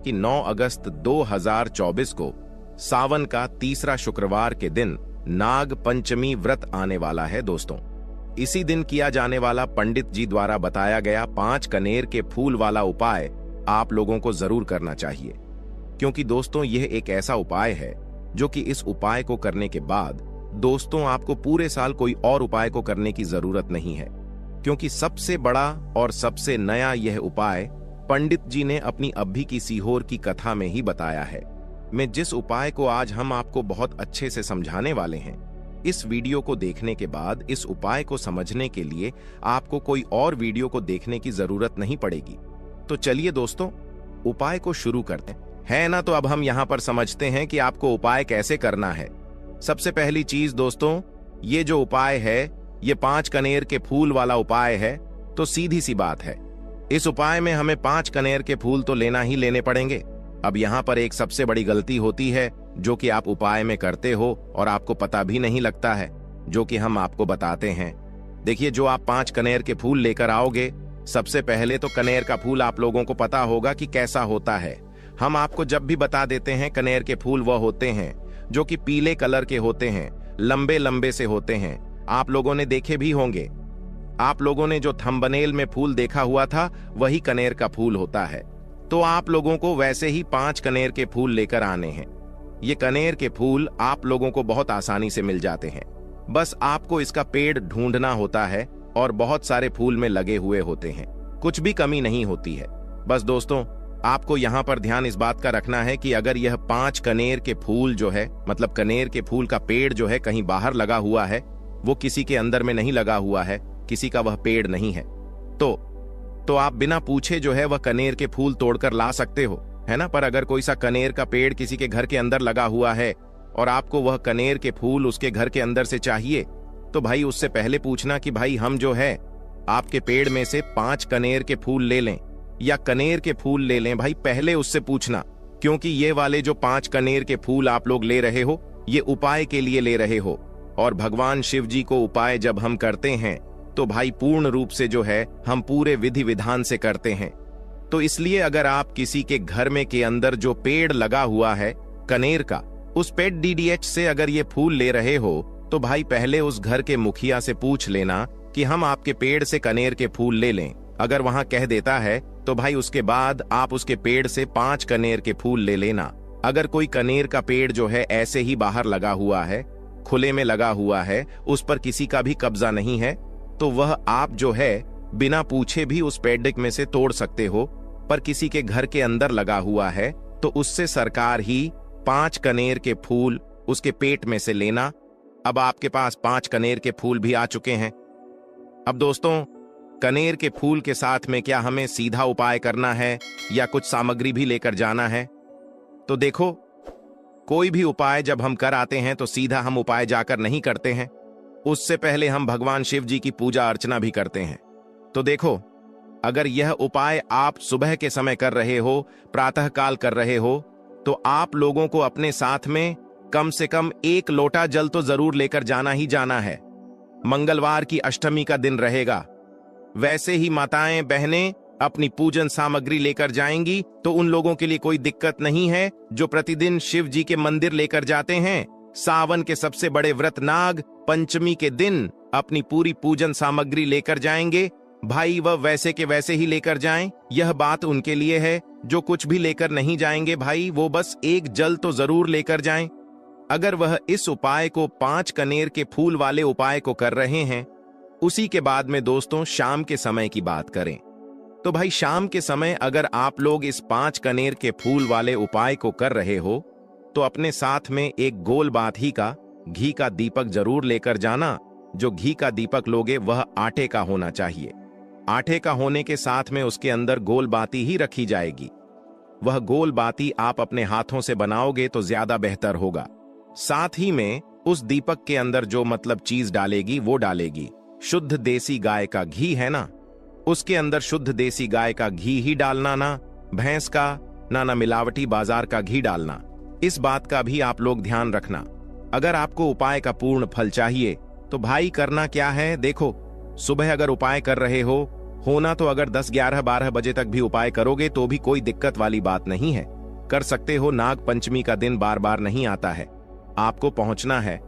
कि 9 अगस्त 2024 को सावन का तीसरा शुक्रवार के दिन नाग पंचमी व्रत आने वाला है दोस्तों। इसी दिन किया जाने वाला पंडित जी द्वारा बताया गया 5 कनेर के फूल वाला उपाय आप लोगों को जरूर करना चाहिए, क्योंकि दोस्तों यह एक ऐसा उपाय है जो कि इस उपाय को करने के बाद दोस्तों आपको पूरे साल कोई और उपाय को करने की जरूरत नहीं है, क्योंकि सबसे बड़ा और सबसे नया यह उपाय पंडित जी ने अपनी अभी की सीहोर की कथा में ही बताया है। मैं जिस उपाय को आज हम आपको बहुत अच्छे से समझाने वाले हैं, इस वीडियो को देखने के बाद इस उपाय को समझने के लिए आपको कोई और वीडियो को देखने की जरूरत नहीं पड़ेगी। तो चलिए दोस्तों उपाय को शुरू करते हैं ना। तो अब हम यहाँ पर समझते हैं कि आपको उपाय कैसे करना है। सबसे पहली चीज दोस्तों, ये जो उपाय है ये 5 कनेर के फूल वाला उपाय है। तो सीधी सी बात है, इस उपाय में हमें 5 कनेर के फूल तो लेना ही लेने पड़ेंगे। अब यहाँ पर एक सबसे बड़ी गलती होती है जो कि आप उपाय में करते हो और आपको पता भी नहीं लगता है, जो कि हम आपको बताते हैं। देखिए, जो आप 5 कनेर के फूल लेकर आओगे, सबसे पहले तो कनेर का फूल आप लोगों को पता होगा कि कैसा होता है। हम आपको जब भी बता देते हैं कनेर के फूल वह होते हैं जो कि पीले कलर के होते हैं, लंबे लंबे से होते हैं। आप लोगों ने देखे भी होंगे, आप लोगों ने जो थंबनेल में फूल देखा हुआ था वही कनेर का फूल होता है। तो आप लोगों को वैसे ही 5 कनेर के फूल लेकर आने हैं। ये कनेर के फूल आप लोगों को बहुत आसानी से मिल जाते हैं, बस आपको इसका पेड़ ढूंढना होता है और बहुत सारे फूल में लगे हुए होते हैं, कुछ भी कमी नहीं होती है। बस दोस्तों आपको यहाँ पर ध्यान इस बात का रखना है कि अगर यह 5 कनेर के फूल जो है, मतलब कनेर के फूल का पेड़ जो है कहीं बाहर लगा हुआ है, वो किसी के अंदर में नहीं लगा हुआ है, किसी का वह पेड़ नहीं है, तो आप बिना पूछे जो है वह कनेर के फूल तोड़कर ला सकते हो, है ना। पर अगर कोई सा कनेर का पेड़ किसी के घर के अंदर लगा हुआ है और आपको वह कनेर के फूल उसके घर के अंदर से चाहिए, तो भाई उससे पहले पूछना कि भाई हम जो है आपके पेड़ में से 5 कनेर के फूल ले लें या कनेर के फूल ले लें। भाई पहले उससे पूछना, क्योंकि ये वाले जो 5 कनेर के फूल आप लोग ले रहे हो ये उपाय के लिए ले रहे हो, और भगवान शिव जी को उपाय जब हम करते हैं तो भाई पूर्ण रूप से जो है हम पूरे विधि विधान से करते हैं। तो इसलिए अगर आप किसी के घर में के अंदर जो पेड़ लगा हुआ है कनेर का, उस पेड़ DDH से अगर ये फूल ले रहे हो, तो भाई पहले उस घर के मुखिया से पूछ लेना कि हम आपके पेड़ से कनेर के फूल ले लें। अगर वहां कह देता है तो भाई उसके बाद आप उसके पेड़ से 5 कनेर के फूल ले लेना। अगर कोई कनेर का पेड़ जो है ऐसे ही बाहर लगा हुआ है, खुले में लगा हुआ है, उस पर किसी का भी कब्जा नहीं है, तो वह आप जो है बिना पूछे भी उस पेड़ में से तोड़ सकते हो। पर किसी के घर के अंदर लगा हुआ है तो उससे सरकार ही 5 कनेर के फूल उसके पेट में से लेना। अब आपके पास 5 कनेर के फूल भी आ चुके हैं। अब दोस्तों कनेर के फूल के साथ में क्या हमें सीधा उपाय करना है या कुछ सामग्री भी लेकर जाना है? तो देखो, कोई भी उपाय जब हम कर आते हैं तो सीधा हम उपाय जाकर नहीं करते हैं, उससे पहले हम भगवान शिव जी की पूजा अर्चना भी करते हैं। तो देखो, अगर यह उपाय आप सुबह के समय कर रहे हो, प्रातः काल कर रहे हो, तो आप लोगों को अपने साथ में कम से कम 1 लोटा जल तो जरूर लेकर जाना ही जाना है। मंगलवार की अष्टमी का दिन रहेगा। वैसे ही माताएं बहनें अपनी पूजन सामग्री लेकर जाएंगी, तो उन लोगों के लिए कोई दिक्कत नहीं है जो प्रतिदिन शिव जी के मंदिर लेकर जाते हैं। सावन के सबसे बड़े व्रत नाग पंचमी के दिन अपनी पूरी पूजन सामग्री लेकर जाएंगे। भाई वह वैसे के वैसे ही लेकर जाएं। यह बात उनके लिए है जो कुछ भी लेकर नहीं जाएंगे, भाई वो बस 1 जल तो जरूर लेकर जाएं। अगर वह इस उपाय को 5 कनेर के फूल वाले उपाय को कर रहे हैं, उसी के बाद में दोस्तों शाम के समय की बात करें, तो भाई शाम के समय अगर आप लोग इस 5 कनेर के फूल वाले उपाय को कर रहे हो, तो अपने साथ में एक गोल बाती का घी का दीपक जरूर लेकर जाना। जो घी का दीपक लोगे वह आटे का होना चाहिए। आटे का होने के साथ में उसके अंदर गोल बाती ही रखी जाएगी। वह गोल बाती आप अपने हाथों से बनाओगे तो ज्यादा बेहतर होगा। साथ ही में उस दीपक के अंदर जो मतलब चीज डालेगी वो डालेगी शुद्ध देसी गाय का घी, है ना। उसके अंदर शुद्ध देसी गाय का घी ही डालना, ना भैंस का, ना मिलावटी बाजार का घी डालना। इस बात का भी आप लोग ध्यान रखना। अगर आपको उपाय का पूर्ण फल चाहिए तो भाई करना क्या है, देखो सुबह अगर उपाय कर रहे हो होना तो अगर 10, 11, 12 बजे तक भी उपाय करोगे तो भी कोई दिक्कत वाली बात नहीं है, कर सकते हो। नाग पंचमी का दिन बार बार नहीं आता है, आपको पहुंचना है।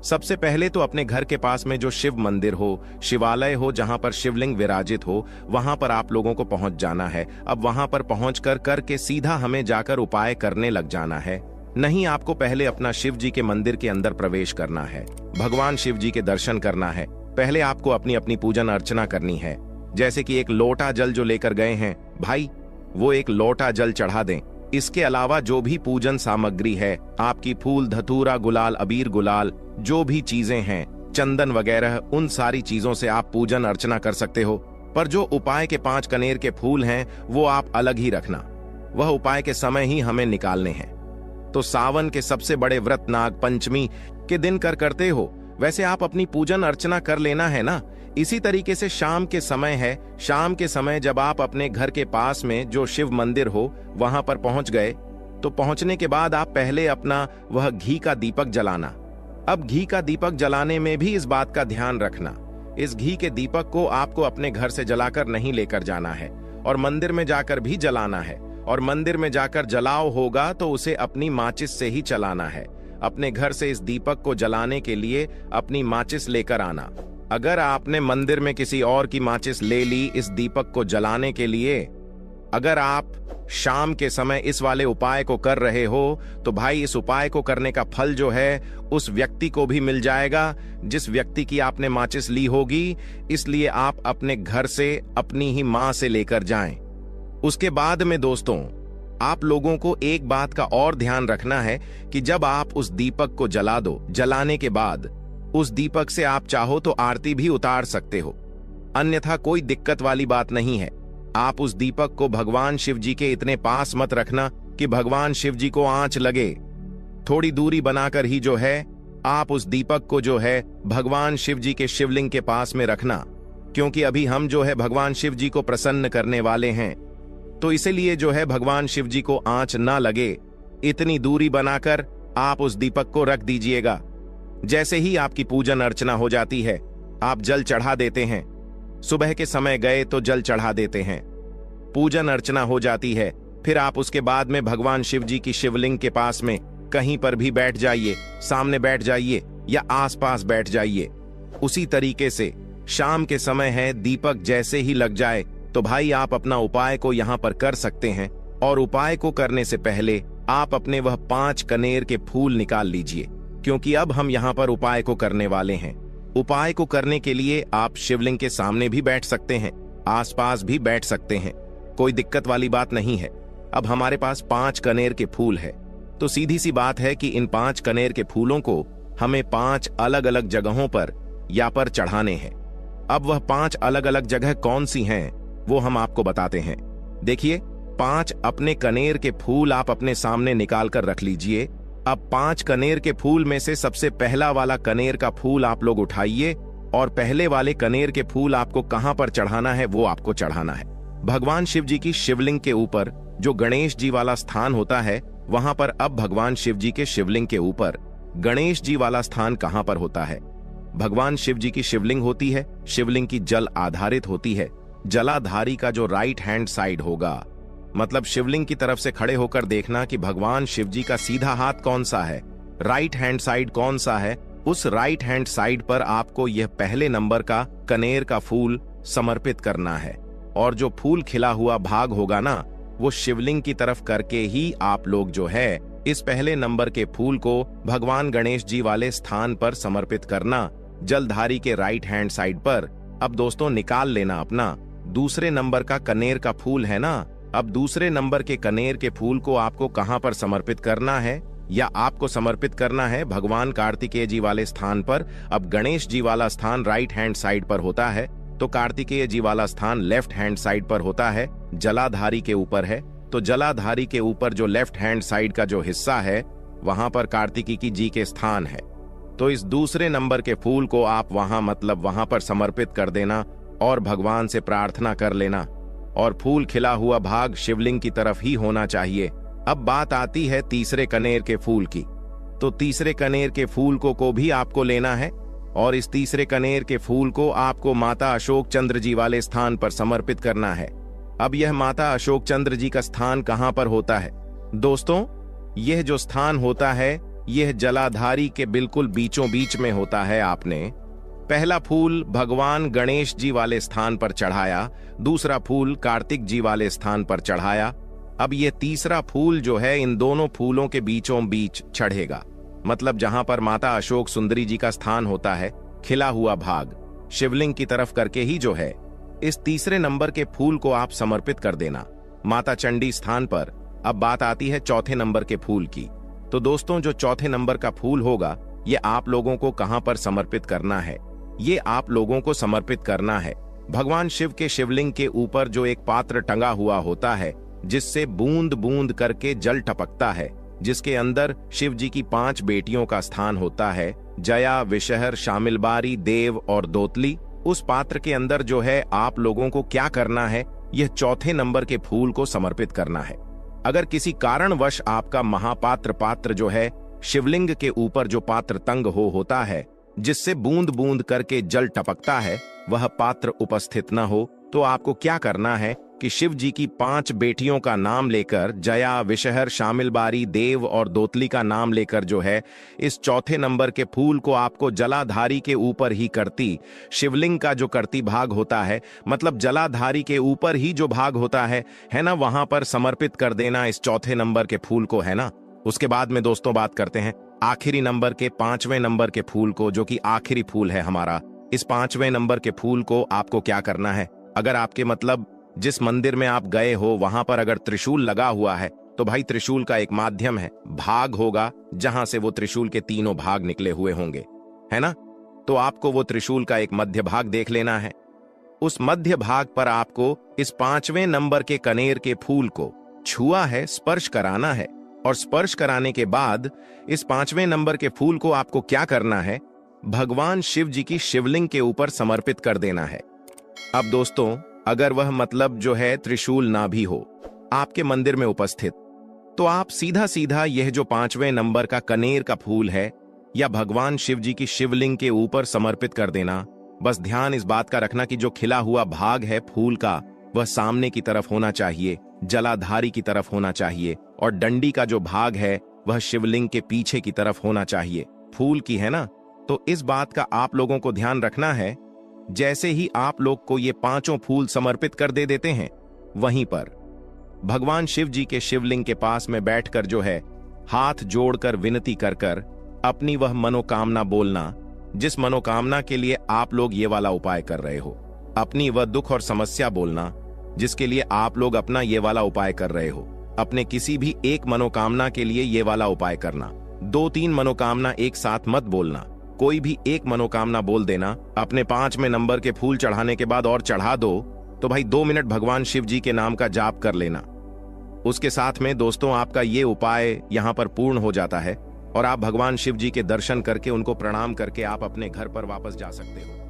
सबसे पहले तो अपने घर के पास में जो शिव मंदिर हो, शिवालय हो, जहां पर शिवलिंग विराजित हो, वहां पर आप लोगों को पहुंच जाना है। अब वहां पर पहुंचकर करके सीधा हमें जाकर उपाय करने लग जाना है। नहीं, आपको पहले अपना शिव जी के मंदिर के अंदर प्रवेश करना है, भगवान शिव जी के दर्शन करना है। पहले आपको अपनी अपनी पूजन अर्चना करनी है। जैसे कि एक लोटा जल जो लेकर गए हैं भाई, वो एक लोटा जल चढ़ा दें। इसके अलावा जो भी पूजन सामग्री है, आपकी फूल, धतूरा, गुलाल, अबीर, गुलाल, जो भी चीजें हैं, चंदन वगैरह, उन सारी चीजों से आप पूजन अर्चना कर सकते हो। पर जो उपाय के 5 कनेर के फूल हैं, वो आप अलग ही रखना, वह उपाय के समय ही हमें निकालने हैं। तो सावन के सबसे बड़े व्रत नाग पंचमी के दिन करते हो, वैसे आप अपनी पूजन अर्चना कर लेना है ना। इसी तरीके से शाम के समय है, शाम के समय जब आप अपने घर के पास में जो शिव मंदिर हो वहां पर पहुंच गए, तो पहुंचने के बाद आप पहले अपना वह घी का दीपक जलाना। अब घी का दीपक जलाने में भी इस बात का ध्यान रखना, इस घी के दीपक को आपको अपने घर से जलाकर नहीं लेकर जाना है और मंदिर में जाकर भी जलाना है। और मंदिर में जाकर जलाओ होगा तो उसे अपनी माचिस से ही चलाना है। अपने घर से इस दीपक को जलाने के लिए अपनी माचिस लेकर आना। अगर आपने मंदिर में किसी और की माचिस ले ली इस दीपक को जलाने के लिए, अगर आप शाम के समय इस वाले उपाय को कर रहे हो, तो भाई इस उपाय को करने का फल जो है उस व्यक्ति को भी मिल जाएगा जिस व्यक्ति की आपने माचिस ली होगी। इसलिए आप अपने घर से अपनी ही मां से लेकर जाएं। उसके बाद में दोस्तों, आप लोगों को एक बात का और ध्यान रखना है कि जब आप उस दीपक को जला दो, जलाने के बाद उस दीपक से आप चाहो तो आरती भी उतार सकते हो, अन्यथा कोई दिक्कत वाली बात नहीं है। आप उस दीपक को भगवान शिव जी के इतने पास मत रखना कि भगवान शिव जी को आंच लगे। थोड़ी दूरी बनाकर ही जो है आप उस दीपक को जो है भगवान शिव जी के शिवलिंग के पास में रखना, क्योंकि अभी हम जो है भगवान शिव जी को प्रसन्न करने वाले हैं। तो इसीलिए जो है भगवान शिव जी को आंच ना लगे, इतनी दूरी बनाकर आप उस दीपक को रख दीजिएगा। जैसे ही आपकी पूजन अर्चना हो जाती है, आप जल चढ़ा देते हैं। सुबह के समय गए तो जल चढ़ा देते हैं, पूजन अर्चना हो जाती है। फिर आप उसके बाद में भगवान शिव जी की शिवलिंग के पास में कहीं पर भी बैठ जाइए, सामने बैठ जाइए या आसपास बैठ जाइए। उसी तरीके से शाम के समय है, दीपक जैसे ही लग जाए तो भाई आप अपना उपाय को यहां पर कर सकते हैं। और उपाय को करने से पहले आप अपने वह 5 कनेर के फूल निकाल लीजिए, क्योंकि अब हम यहां पर उपाय को करने वाले हैं। उपाय को करने के लिए आप शिवलिंग के सामने भी बैठ सकते हैं, आसपास भी बैठ सकते हैं, कोई दिक्कत वाली बात नहीं है। अब हमारे पास 5 कनेर के फूल है, तो सीधी सी बात है कि इन 5 कनेर के फूलों को हमें 5 अलग अलग जगहों पर या पर चढ़ाने हैं। अब वह 5 अलग अलग जगह कौन सी हैं वो हम आपको बताते हैं। देखिए, 5 अपने कनेर के फूल आप अपने सामने निकाल कर रख लीजिए। अब 5 कनेर के फूल में से सबसे पहला वाला कनेर का फूल आप लोग उठाइए और पहले वाले कनेर के फूल आपको कहां पर चढ़ाना है वो आपको चढ़ाना है भगवान शिव जी की शिवलिंग के ऊपर। जो गणेश जी वाला स्थान होता है वहां पर अब भगवान शिव जी के शिवलिंग के ऊपर गणेश जी वाला स्थान कहां पर होता है? भगवान शिव जी की शिवलिंग होती है, शिवलिंग की जल आधारित होती है। जलाधारी का जो राइट हैंड साइड होगा, मतलब शिवलिंग की तरफ से खड़े होकर देखना कि भगवान शिव जी का सीधा हाथ कौन सा है, राइट हैंड साइड कौन सा है। उस राइट हैंड साइड पर आपको यह पहले नंबर का कनेर का फूल समर्पित करना है। और जो फूल खिला हुआ भाग होगा ना, वो शिवलिंग की तरफ करके ही आप लोग जो है इस पहले नंबर के फूल को भगवान गणेश जी वाले स्थान पर समर्पित करना, जलधारी के राइट हैंड साइड पर। अब दोस्तों निकाल लेना अपना दूसरे नंबर का कनेर का फूल है ना। अब दूसरे नंबर के कनेर के फूल को आपको कहां पर समर्पित करना है? या आपको समर्पित करना है भगवान कार्तिकेय जी वाले स्थान पर। अब गणेश जी वाला स्थान राइट हैंड साइड पर होता है, तो कार्तिकेय जी वाला स्थान लेफ्ट हैंड साइड पर होता है, जलाधारी के ऊपर है। तो जलाधारी के ऊपर जो लेफ्ट हैंड साइड का जो हिस्सा है वहां पर कार्तिकेय जी के स्थान है। तो इस दूसरे नंबर के फूल को आप वहां पर समर्पित कर देना और भगवान से प्रार्थना कर लेना। और फूल खिला हुआ भाग शिवलिंग की तरफ ही होना चाहिए। अब बात आती है तीसरे कनेर के फूल की। तो तीसरे कनेर के फूल को भी आपको लेना है। और इस तीसरे कनेर के फूल को आपको माता अशोक चंद्र जी वाले स्थान पर समर्पित करना है। अब यह माता अशोक चंद्र जी का स्थान कहां पर होता है? दोस्तों, यह जो स्थान होता है यह जलाधारी के बिल्कुल बीचों बीच में होता है। आपने पहला फूल भगवान गणेश जी वाले स्थान पर चढ़ाया, दूसरा फूल कार्तिक जी वाले स्थान पर चढ़ाया। अब यह तीसरा फूल जो है इन दोनों फूलों के बीचों बीच चढ़ेगा, मतलब जहां पर माता अशोक सुंदरी जी का स्थान होता है, खिला हुआ भाग शिवलिंग की तरफ करके ही जो है इस तीसरे नंबर के फूल को आप समर्पित कर देना माता चंडी स्थान पर। अब बात आती है चौथे नंबर के फूल की। तो दोस्तों, जो चौथे नंबर का फूल होगा ये आप लोगों को कहां पर समर्पित करना है? ये आप लोगों को समर्पित करना है भगवान शिव के शिवलिंग के ऊपर जो एक पात्र टंगा हुआ होता है, जिससे बूंद बूंद करके जल टपकता है, जिसके अंदर शिव जी की 5 बेटियों का स्थान होता है, जया, विषहर, शामिलबारी, देव और दोतली। उस पात्र के अंदर जो है आप लोगों को क्या करना है? यह चौथे नंबर के फूल को समर्पित करना है। अगर किसी कारणवश आपका महापात्र पात्र जो है शिवलिंग के ऊपर जो पात्र तंग होता है, जिससे बूंद बूंद करके जल टपकता है, वह पात्र उपस्थित न हो, तो आपको क्या करना है कि शिव जी की 5 बेटियों का नाम लेकर, जया, विषहर, शामिलबारी, देव और दोतली का नाम लेकर जो है इस चौथे नंबर के फूल को आपको जलाधारी के ऊपर ही करती शिवलिंग का जो करती भाग होता है, मतलब जलाधारी के ऊपर ही जो भाग होता है ना, वहां पर समर्पित कर देना इस चौथे नंबर के फूल को, है ना। उसके बाद में दोस्तों बात करते हैं आखिरी नंबर के 5वें नंबर के फूल को, जो कि आखिरी फूल है हमारा। इस 5वें नंबर के फूल को आपको क्या करना है? अगर आपके मतलब जिस मंदिर में आप गए हो वहां पर अगर त्रिशूल लगा हुआ है, तो भाई त्रिशूल का एक माध्यम है, भाग होगा जहां से वो त्रिशूल के तीनों भाग निकले हुए होंगे, है ना। तो आपको वो त्रिशूल का एक मध्य भाग देख लेना है। उस मध्य भाग पर आपको इस 5वें नंबर के कनेर के फूल को छुआ है, स्पर्श कराना है, और स्पर्श कराने के बाद इस 5वें नंबर के फूल को आपको क्या करना है? भगवान शिव जी की शिवलिंग के ऊपर समर्पित कर देना है। अब दोस्तों, अगर वह मतलब जो है त्रिशूल ना भी हो आपके मंदिर में उपस्थित, तो आप सीधा सीधा यह जो 5वें नंबर का कनेर का फूल है या भगवान शिव जी की शिवलिंग के ऊपर समर्पित कर देना। बस ध्यान इस बात का रखना कि जो खिला हुआ भाग है फूल का, वह सामने की तरफ होना चाहिए, जलाधारी की तरफ होना चाहिए, और डंडी का जो भाग है वह शिवलिंग के पीछे की तरफ होना चाहिए, फूल की, है ना। तो इस बात का आप लोगों को ध्यान रखना है। जैसे ही आप लोग को ये 5 फूल समर्पित कर दे देते हैं, वहीं पर भगवान शिव जी के शिवलिंग के पास में बैठकर जो है हाथ जोड़कर विनती कर कर अपनी वह मनोकामना बोलना, जिस मनोकामना के लिए आप लोग ये वाला उपाय कर रहे हो। अपनी वह दुख और समस्या बोलना जिसके लिए आप लोग अपना ये वाला उपाय कर रहे हो। अपने किसी भी एक मनोकामना के लिए ये वाला उपाय करना। 2-3 मनोकामना एक साथ मत बोलना, कोई भी एक मनोकामना बोल देना। अपने 5वें नंबर के फूल चढ़ाने के बाद और चढ़ा दो तो भाई 2 मिनट भगवान शिव जी के नाम का जाप कर लेना। उसके साथ में दोस्तों आपका ये उपाय यहाँ पर पूर्ण हो जाता है और आप भगवान शिव जी के दर्शन करके उनको प्रणाम करके आप अपने घर पर वापस जा सकते हो।